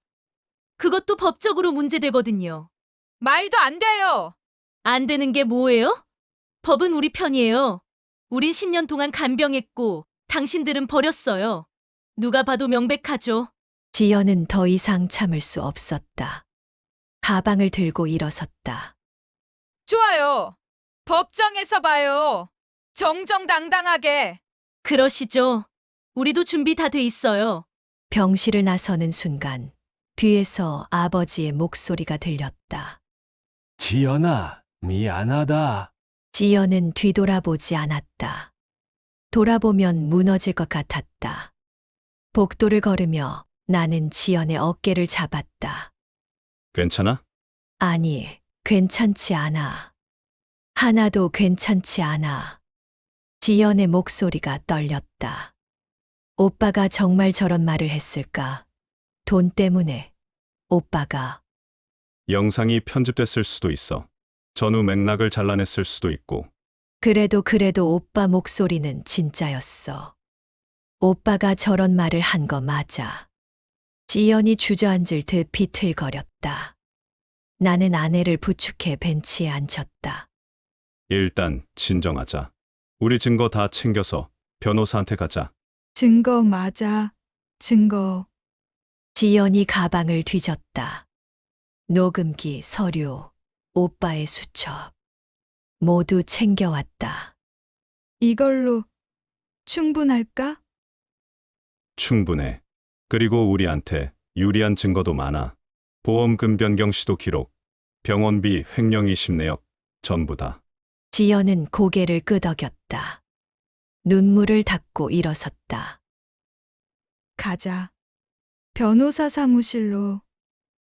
그것도 법적으로 문제되거든요. 말도 안 돼요. 안 되는 게 뭐예요? 법은 우리 편이에요. 우린 10년 동안 간병했고 당신들은 버렸어요. 누가 봐도 명백하죠. 지연은 더 이상 참을 수 없었다. 가방을 들고 일어섰다. 좋아요. 법정에서 봐요. 정정당당하게. 그러시죠. 우리도 준비 다 돼 있어요. 병실을 나서는 순간 뒤에서 아버지의 목소리가 들렸다. 지연아, 미안하다. 지연은 뒤돌아보지 않았다. 돌아보면 무너질 것 같았다. 복도를 걸으며 나는 지연의 어깨를 잡았다. 괜찮아? 아니, 괜찮지 않아. 하나도 괜찮지 않아. 지연의 목소리가 떨렸다. 오빠가 정말 저런 말을 했을까? 돈 때문에 오빠가. 영상이 편집됐을 수도 있어. 전후 맥락을 잘라냈을 수도 있고. 그래도 오빠 목소리는 진짜였어. 오빠가 저런 말을 한 거 맞아. 지연이 주저앉을 듯 비틀거렸다. 나는 아내를 부축해 벤치에 앉혔다. 일단 진정하자. 우리 증거 다 챙겨서 변호사한테 가자. 증거 맞아. 증거. 지연이 가방을 뒤졌다. 녹음기, 서류, 오빠의 수첩. 모두 챙겨왔다. 이걸로 충분할까? 충분해. 그리고 우리한테 유리한 증거도 많아. 보험금 변경 시도 기록, 병원비, 횡령 20내역, 전부 다. 지연은 고개를 끄덕였다. 눈물을 닦고 일어섰다. 가자. 변호사 사무실로.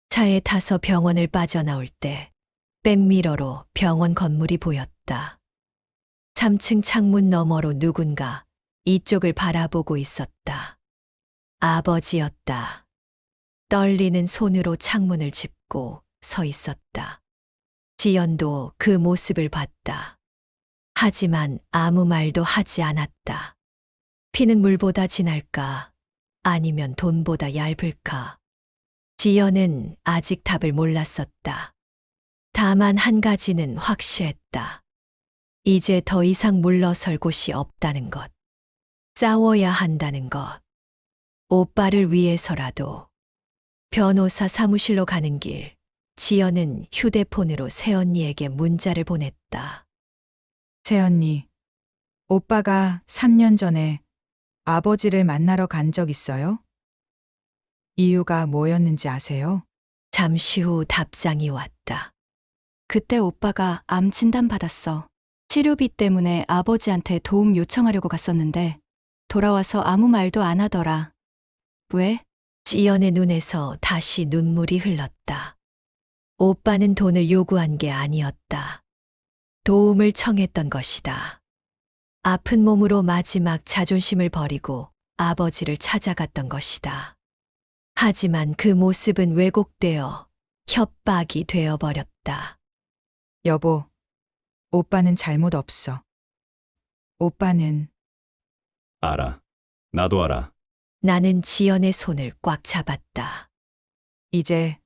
차에 타서 병원을 빠져나올 때 백미러로 병원 건물이 보였다. 3층 창문 너머로 누군가 이쪽을 바라보고 있었다. 아버지였다. 떨리는 손으로 창문을 짚고 서 있었다. 지연도 그 모습을 봤다. 하지만 아무 말도 하지 않았다. 피는 물보다 진할까? 아니면 돈보다 얇을까? 지연은 아직 답을 몰랐었다. 다만 한 가지는 확실했다. 이제 더 이상 물러설 곳이 없다는 것. 싸워야 한다는 것. 오빠를 위해서라도. 변호사 사무실로 가는 길, 지연은 휴대폰으로 새언니에게 문자를 보냈다. 새언니, 오빠가 3년 전에 아버지를 만나러 간 적 있어요? 이유가 뭐였는지 아세요? 잠시 후 답장이 왔다. 그때 오빠가 암 진단 받았어. 치료비 때문에 아버지한테 도움 요청하려고 갔었는데 돌아와서 아무 말도 안 하더라. 왜? 지연의 눈에서 다시 눈물이 흘렀다. 오빠는 돈을 요구한 게 아니었다. 도움을 청했던 것이다. 아픈 몸으로 마지막 자존심을 버리고 아버지를 찾아갔던 것이다. 하지만 그 모습은 왜곡되어 협박이 되어버렸다. 여보, 오빠는 잘못 없어. 오빠는 알아. 나도 알아. 나는 지연의 손을 꽉 잡았다. 이제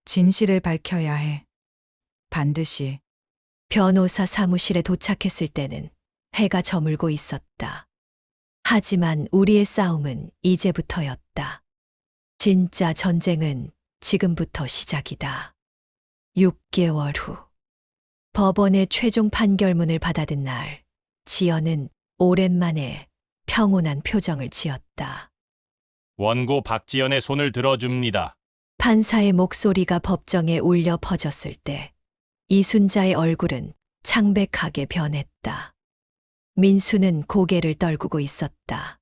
진실을 밝혀야 해. 반드시. 변호사 사무실에 도착했을 때는 해가 저물고 있었다. 하지만 우리의 싸움은 이제부터였다. 진짜 전쟁은 지금부터 시작이다. 6개월 후. 법원의 최종 판결문을 받아든 날, 지연은 오랜만에 평온한 표정을 지었다. 원고 박지연의 손을 들어줍니다. 판사의 목소리가 법정에 울려 퍼졌을 때 이순자의 얼굴은 창백하게 변했다. 민수는 고개를 떨구고 있었다.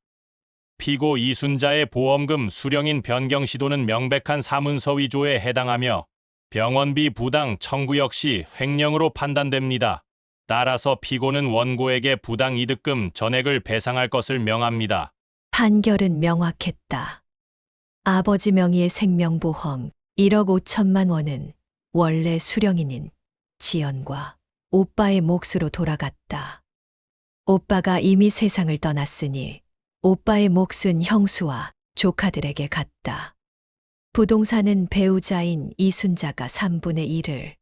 피고 이순자의 보험금 수령인 변경 시도는 명백한 사문서 위조에 해당하며 병원비 부당 청구 역시 횡령으로 판단됩니다. 따라서 피고는 원고에게 부당 이득금 전액을 배상할 것을 명합니다. 판결은 명확했다. 아버지 명의의 생명보험 1억 5천만 원은 원래 수령인인 지연과 오빠의 몫으로 돌아갔다. 오빠가 이미 세상을 떠났으니 오빠의 몫은 형수와 조카들에게 갔다. 부동산은 배우자인 이순자가 3분의 1을,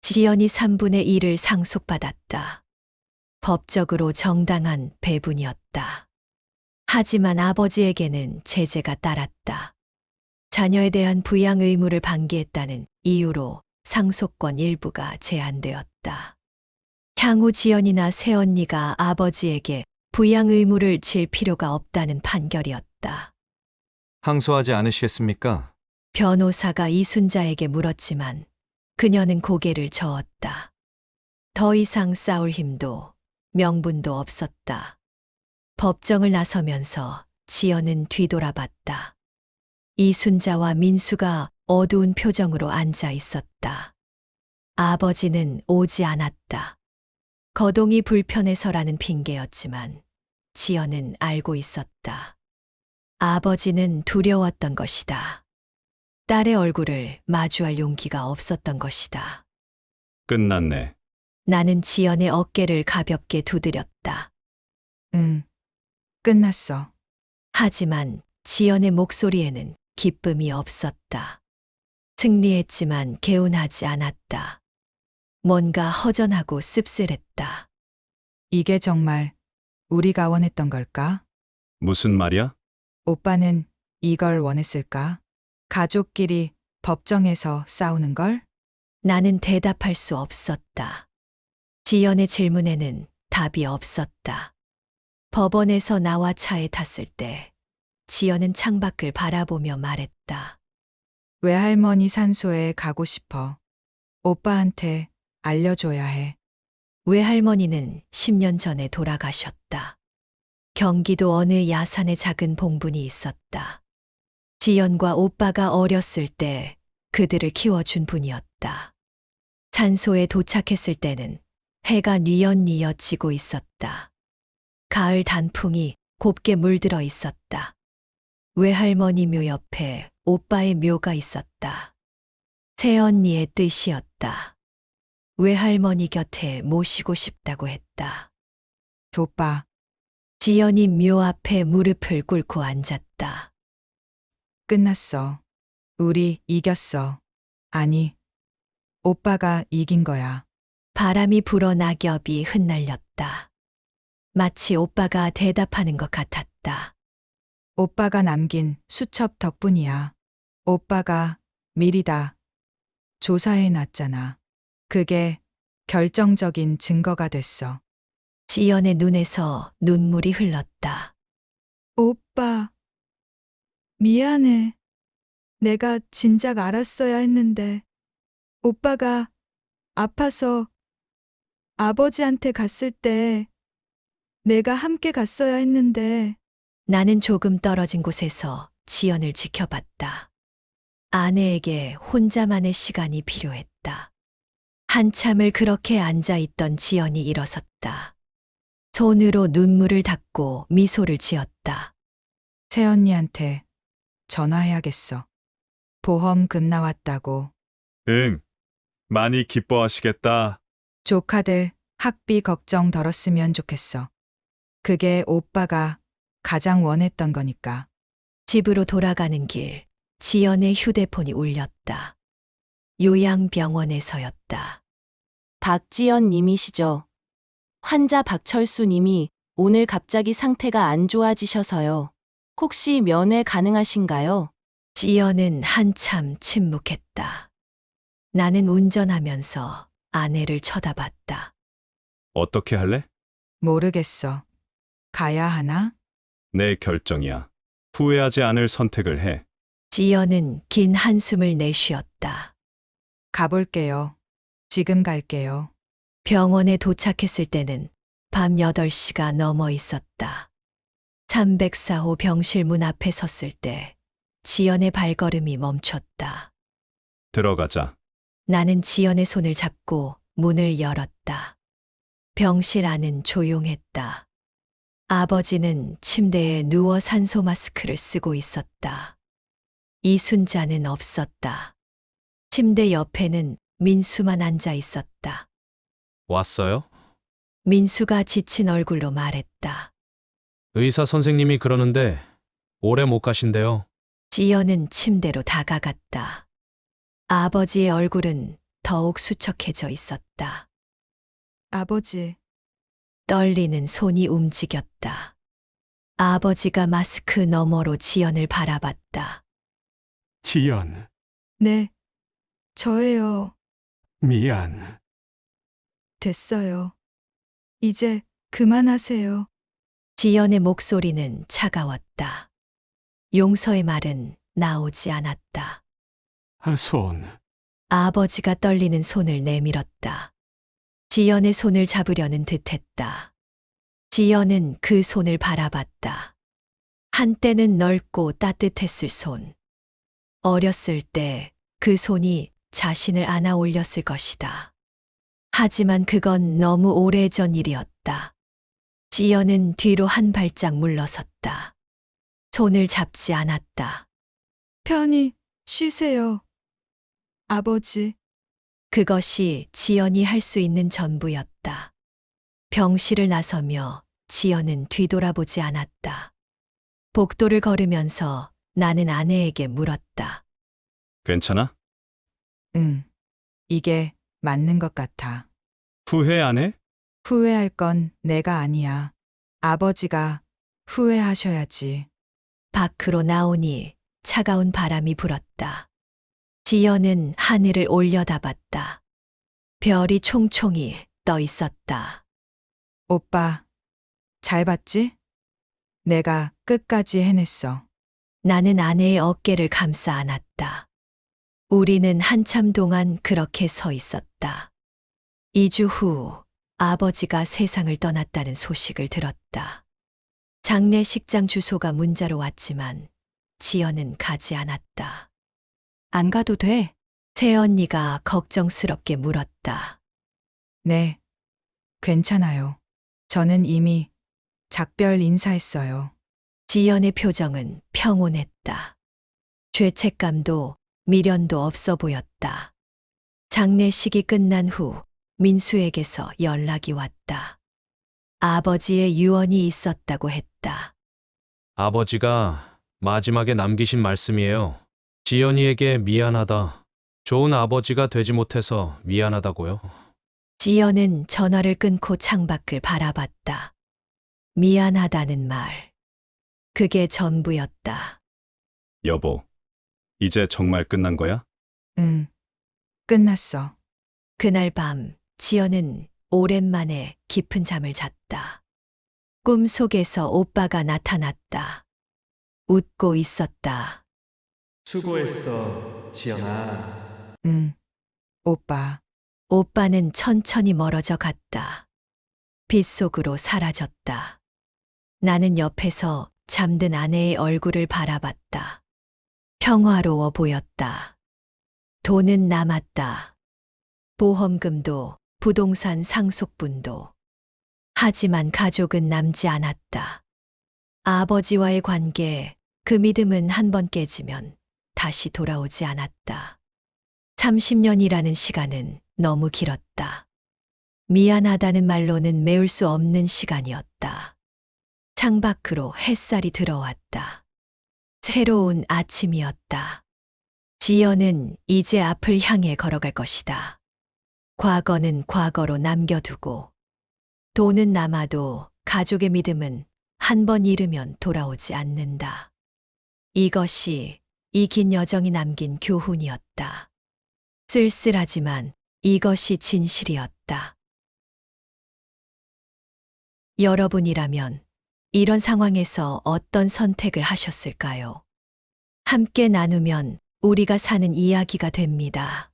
지연이 3분의 1을 상속받았다. 법적으로 정당한 배분이었다. 하지만 아버지에게는 제재가 따랐다. 자녀에 대한 부양 의무를 방기했다는 이유로 상속권 일부가 제한되었다. 향후 지연이나 새언니가 아버지에게 부양 의무를 질 필요가 없다는 판결이었다. 항소하지 않으시겠습니까? 변호사가 이순자에게 물었지만 그녀는 고개를 저었다. 더 이상 싸울 힘도 명분도 없었다. 법정을 나서면서 지연은 뒤돌아봤다. 이순자와 민수가 어두운 표정으로 앉아 있었다. 아버지는 오지 않았다. 거동이 불편해서라는 핑계였지만 지연은 알고 있었다. 아버지는 두려웠던 것이다. 딸의 얼굴을 마주할 용기가 없었던 것이다. 끝났네. 나는 지연의 어깨를 가볍게 두드렸다. 응, 끝났어. 하지만 지연의 목소리에는 기쁨이 없었다. 승리했지만 개운하지 않았다. 뭔가 허전하고 씁쓸했다. 이게 정말 우리가 원했던 걸까? 무슨 말이야? 오빠는 이걸 원했을까? 가족끼리 법정에서 싸우는 걸? 나는 대답할 수 없었다. 지연의 질문에는 답이 없었다. 법원에서 나와 차에 탔을 때 지연은 창밖을 바라보며 말했다. 외할머니 산소에 가고 싶어. 오빠한테 알려줘야 해. 외할머니는 10년 전에 돌아가셨다. 경기도 어느 야산에 작은 봉분이 있었다. 지연과 오빠가 어렸을 때 그들을 키워준 분이었다. 산소에 도착했을 때는 해가 뉘엿뉘엿 지고 있었다. 가을 단풍이 곱게 물들어 있었다. 외할머니 묘 옆에 오빠의 묘가 있었다. 새언니의 뜻이었다. 외할머니 곁에 모시고 싶다고 했다. 오빠, 지연이 묘 앞에 무릎을 꿇고 앉았다. 끝났어. 우리 이겼어. 아니, 오빠가 이긴 거야. 바람이 불어 낙엽이 흩날렸다. 마치 오빠가 대답하는 것 같았다. 오빠가 남긴 수첩 덕분이야. 오빠가 미리 다 조사해 놨잖아. 그게 결정적인 증거가 됐어. 지연의 눈에서 눈물이 흘렀다. 오빠, 미안해. 내가 진작 알았어야 했는데. 오빠가 아파서 아버지한테 갔을 때 내가 함께 갔어야 했는데. 나는 조금 떨어진 곳에서 지연을 지켜봤다. 아내에게 혼자만의 시간이 필요했다. 한참을 그렇게 앉아있던 지연이 일어섰다. 손으로 눈물을 닦고 미소를 지었다. 새언니한테 전화해야겠어. 보험금 나왔다고. 응. 많이 기뻐하시겠다. 조카들 학비 걱정 덜었으면 좋겠어. 그게 오빠가 가장 원했던 거니까. 집으로 돌아가는 길, 지연의 휴대폰이 울렸다. 요양병원에서였다. 박지연 님이시죠? 환자 박철수 님이 오늘 갑자기 상태가 안 좋아지셔서요. 혹시 면회 가능하신가요? 지연은 한참 침묵했다. 나는 운전하면서 아내를 쳐다봤다. 어떻게 할래? 모르겠어. 가야 하나? 내 결정이야. 후회하지 않을 선택을 해. 지연은 긴 한숨을 내쉬었다. 가볼게요. 지금 갈게요. 병원에 도착했을 때는 밤 8시가 넘어 있었다. 304호 병실 문 앞에 섰을 때 지연의 발걸음이 멈췄다. 들어가자. 나는 지연의 손을 잡고 문을 열었다. 병실 안은 조용했다. 아버지는 침대에 누워 산소 마스크를 쓰고 있었다. 이순자는 없었다. 침대 옆에는 민수만 앉아 있었다. 왔어요? 민수가 지친 얼굴로 말했다. 의사 선생님이 그러는데 오래 못 가신대요. 지연은 침대로 다가갔다. 아버지의 얼굴은 더욱 수척해져 있었다. 아버지, 떨리는 손이 움직였다. 아버지가 마스크 너머로 지연을 바라봤다. 지연, 네, 저예요. 미안. 됐어요. 이제 그만하세요. 지연의 목소리는 차가웠다. 용서의 말은 나오지 않았다. 손. 아버지가 떨리는 손을 내밀었다. 지연의 손을 잡으려는 듯했다. 지연은 그 손을 바라봤다. 한때는 넓고 따뜻했을 손. 어렸을 때 그 손이 자신을 안아 올렸을 것이다. 하지만 그건 너무 오래전 일이었다. 지연은 뒤로 한 발짝 물러섰다. 손을 잡지 않았다. 편히 쉬세요. 아버지. 그것이 지연이 할 수 있는 전부였다. 병실을 나서며 지연은 뒤돌아보지 않았다. 복도를 걸으면서 나는 아내에게 물었다. 괜찮아? 응. 이게 맞는 것 같아. 후회 안 해? 후회할 건 내가 아니야. 아버지가 후회하셔야지. 밖으로 나오니 차가운 바람이 불었다. 지연은 하늘을 올려다봤다. 별이 총총히 떠 있었다. 오빠, 잘 봤지? 내가 끝까지 해냈어. 나는 아내의 어깨를 감싸 안았다. 우리는 한참 동안 그렇게 서 있었다. 2주 후 아버지가 세상을 떠났다는 소식을 들었다. 장례식장 주소가 문자로 왔지만 지연은 가지 않았다. 안 가도 돼. 새언니가 걱정스럽게 물었다. 네, 괜찮아요. 저는 이미 작별 인사했어요. 지연의 표정은 평온했다. 죄책감도 미련도 없어 보였다. 장례식이 끝난 후 민수에게서 연락이 왔다. 아버지의 유언이 있었다고 했다. 아버지가 마지막에 남기신 말씀이에요. 지연이에게 미안하다. 좋은 아버지가 되지 못해서 미안하다고요. 지연은 전화를 끊고 창밖을 바라봤다. 미안하다는 말. 그게 전부였다. 여보, 이제 정말 끝난 거야? 응, 끝났어. 그날 밤 지연은 오랜만에 깊은 잠을 잤다. 꿈속에서 오빠가 나타났다. 웃고 있었다. 수고했어, 지연아. 응, 오빠. 오빠는 천천히 멀어져 갔다. 빛 속으로 사라졌다. 나는 옆에서 잠든 아내의 얼굴을 바라봤다. 평화로워 보였다. 돈은 남았다. 보험금도 부동산 상속분도. 하지만 가족은 남지 않았다. 아버지와의 관계, 그 믿음은 한 번 깨지면 다시 돌아오지 않았다. 30년이라는 시간은 너무 길었다. 미안하다는 말로는 메울 수 없는 시간이었다. 창밖으로 햇살이 들어왔다. 새로운 아침이었다. 지연은 이제 앞을 향해 걸어갈 것이다. 과거는 과거로 남겨두고, 돈은 남아도 가족의 믿음은 한 번 잃으면 돌아오지 않는다. 이것이 이 긴 여정이 남긴 교훈이었다. 쓸쓸하지만 이것이 진실이었다. 여러분이라면 이런 상황에서 어떤 선택을 하셨을까요? 함께 나누면 우리가 사는 이야기가 됩니다.